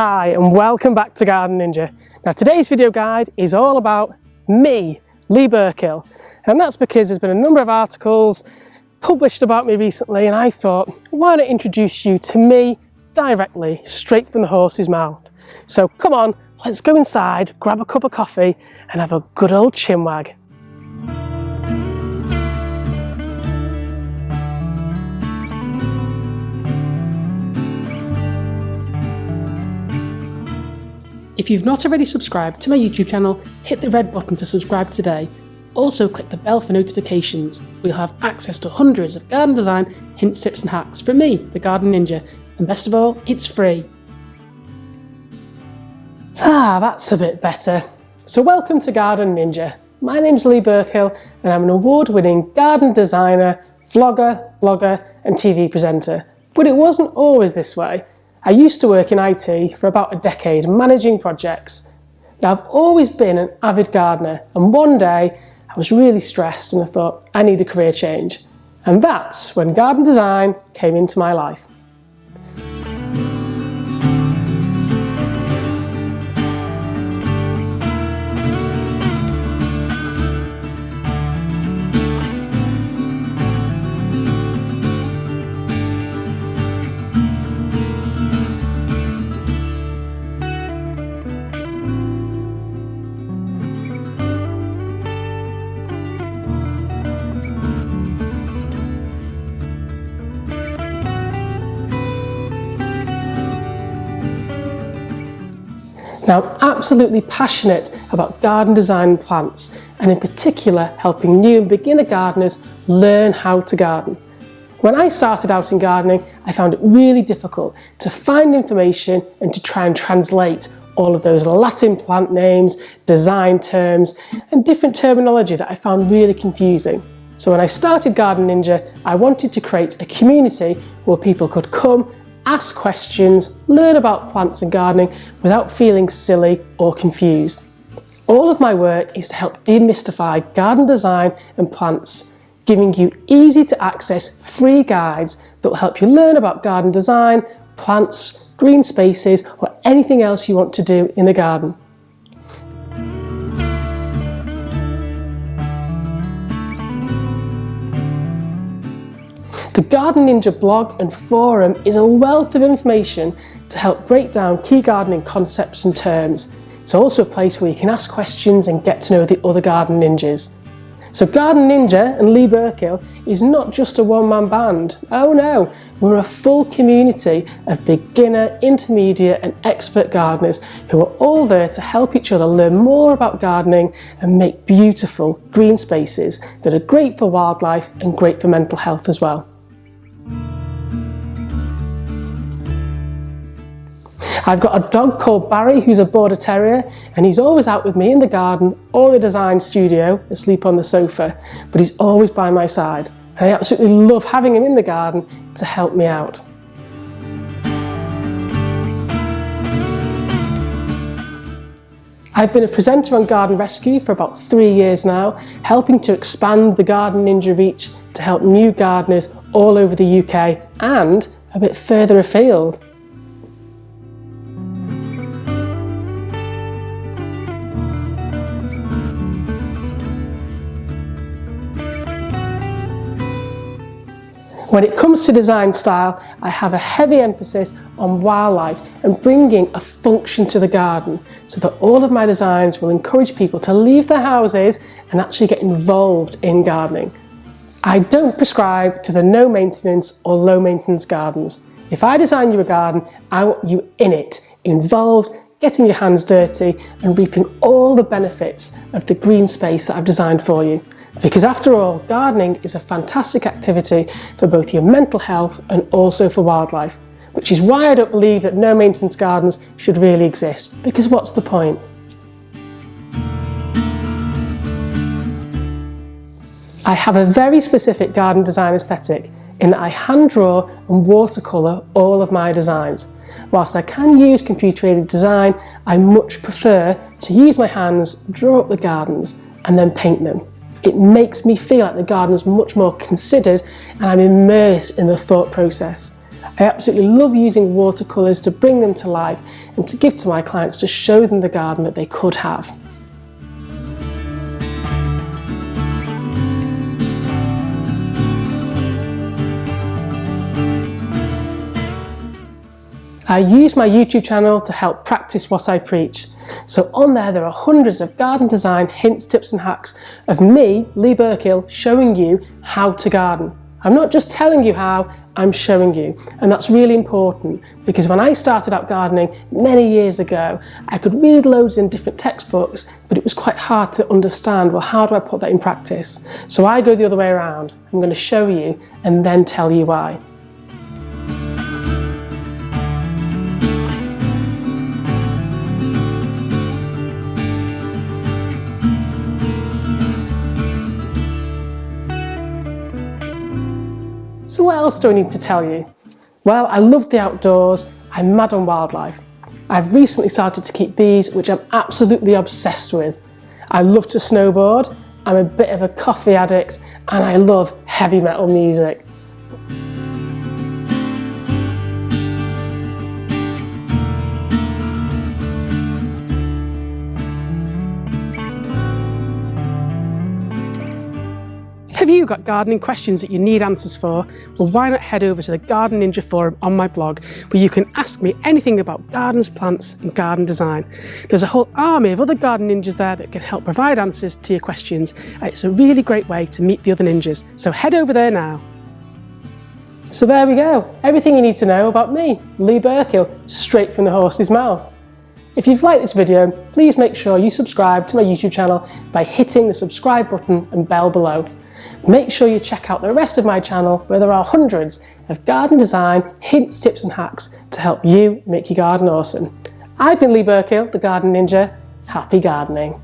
Hi and welcome back to Garden Ninja. Now today's video guide is all about me, Lee Burkhill, and that's because there's been a number of articles published about me recently and I thought, why not introduce you to me directly, straight from the horse's mouth. So come on, let's go inside, grab a cup of coffee and have a good old chinwag. If you've not already subscribed to my YouTube channel, hit the red button to subscribe today. Also click the bell for notifications. We'll have access to hundreds of garden design hints, tips and hacks from me, the Garden Ninja. And best of all, it's free. That's a bit better. So welcome to Garden Ninja. My name's Lee Burkhill and I'm an award-winning garden designer, vlogger, blogger and TV presenter. But it wasn't always this way. I used to work in IT for about a decade managing projects. Now I've always been an avid gardener and one day I was really stressed and I thought I need a career change. And that's when garden design came into my life. Now, I'm absolutely passionate about garden design and plants, and in particular helping new and beginner gardeners learn how to garden. When I started out in gardening, I found it really difficult to find information and to try and translate all of those Latin plant names, design terms, and different terminology that I found really confusing. So when I started Garden Ninja, I wanted to create a community where people could come, ask questions, learn about plants and gardening without feeling silly or confused. All of my work is to help demystify garden design and plants, giving you easy to access free guides that will help you learn about garden design, plants, green spaces or anything else you want to do in the garden. The Garden Ninja blog and forum is a wealth of information to help break down key gardening concepts and terms. It's also a place where you can ask questions and get to know the other Garden Ninjas. So Garden Ninja and Lee Burkhill is not just a one-man band. Oh no, we're a full community of beginner, intermediate and expert gardeners who are all there to help each other learn more about gardening and make beautiful green spaces that are great for wildlife and great for mental health as well. I've got a dog called Barry who's a border terrier and he's always out with me in the garden or the design studio, asleep on the sofa, but he's always by my side. And I absolutely love having him in the garden to help me out. I've been a presenter on Garden Rescue for about 3 years now, helping to expand the Garden Ninja reach to help new gardeners all over the UK and a bit further afield. When it comes to design style, I have a heavy emphasis on wildlife and bringing a function to the garden so that all of my designs will encourage people to leave their houses and actually get involved in gardening. I don't prescribe to the no maintenance or low maintenance gardens. If I design you a garden, I want you in it, involved, getting your hands dirty and reaping all the benefits of the green space that I've designed for you. Because after all, gardening is a fantastic activity for both your mental health and also for wildlife, which is why I don't believe that no maintenance gardens should really exist, because what's the point? I have a very specific garden design aesthetic in that I hand draw and watercolor all of my designs. Whilst I can use computer-aided design, I much prefer to use my hands, draw up the gardens and then paint them. It makes me feel like the garden's much more considered and I'm immersed in the thought process. I absolutely love using watercolours to bring them to life and to give to my clients to show them the garden that they could have. I use my YouTube channel to help practice what I preach. So on there are hundreds of garden design hints, tips and hacks of me, Lee Burkhill, showing you how to garden. I'm not just telling you how, I'm showing you. And that's really important because when I started out gardening many years ago, I could read loads in different textbooks, but it was quite hard to understand, well, how do I put that in practice? So I go the other way around. I'm going to show you and then tell you why. So what else do I need to tell you? Well, I love the outdoors, I'm mad on wildlife. I've recently started to keep bees, which I'm absolutely obsessed with. I love to snowboard, I'm a bit of a coffee addict, and I love heavy metal music. Have you got gardening questions that you need answers for? Well, why not head over to the Garden Ninja forum on my blog, where you can ask me anything about gardens, plants and garden design. There's a whole army of other garden ninjas there that can help provide answers to your questions. It's a really great way to meet the other ninjas, so head over there now. So there we go, everything you need to know about me, Lee Burkhill, straight from the horse's mouth. If you've liked this video, please make sure you subscribe to my YouTube channel by hitting the subscribe button and bell below. Make sure you check out the rest of my channel where there are hundreds of garden design, hints, tips and hacks to help you make your garden awesome. I've been Lee Burkhill, the Garden Ninja. Happy gardening.